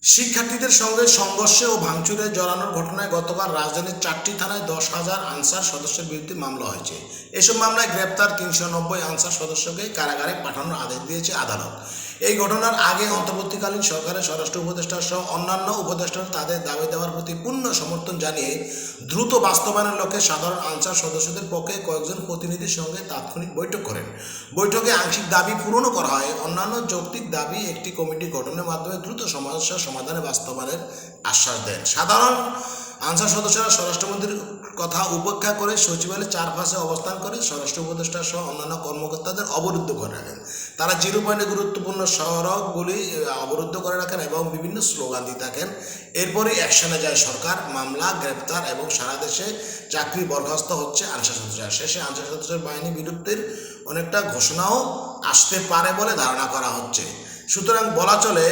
শিক্ষার্থীদের সঙ্গে সংঘর্ষে ও ভাঙচুরে জড়ানোর ঘটনায় গতকাল রাজধানীর 4টি থানায় 10,000 আনসার সদস্যের বিরুদ্ধে মামলা হয়েছে। এসব মামলায় গ্রেপ্তার 390 আনসার সদস্যকে কারাগারে পাঠানোর আদেশ দিয়েছে আদালত। এই ঘটনার আগে অন্তর্বর্তীকালীন সরকারের স্বরাষ্ট্র উপদেষ্টা সহ অন্যান্য উপদেষ্টারা তাদের দাবি দেওয়ার প্রতি পূর্ণ সমর্থন জানিয়ে দ্রুত বাস্তবায়নের লক্ষ্যে সাধারণ আনসার সদস্যদের পক্ষে কয়েকজন প্রতিনিধির সঙ্গে তাৎক্ষণিক বৈঠক করেন। বৈঠকে আংশিক দাবি পূরণও করা হয়। অন্যান্য যৌক্তিক দাবি একটি কমিটি গঠনের মাধ্যমে দ্রুত সমস্যা সমাধানে বাস্তবায়নের আশ্বাস দেন। সাধারণ আনসার সদস্যরা স্বরাষ্ট্রমন্ত্রীর কথা উপেক্ষা করে সচিবালয়ের চারপাশে অবস্থান করে স্বরাষ্ট্র উপদেষ্টা সহ অন্যান্য কর্মকর্তাদের অবরুদ্ধ করে রাখেন। তারা 0 পয়েন্টে গুরুত্বপূর্ণ সড়কগুলি অবরুদ্ধ করে রাখেন এবং বিভিন্ন স্লোগান দিয়ে থাকেন। এরপরই অ্যাকশনে যায় সরকার। মামলা, গ্রেপ্তার এবং সারা দেশে চাকরি বরখাস্ত হচ্ছে আনসার সদস্যরা। শেষে আনসার সদস্যের বাহিনী বিলুপ্তির অনেকটা ঘোষণাও আসতে পারে বলে ধারণা করা হচ্ছে। সুতরাং বলা চলে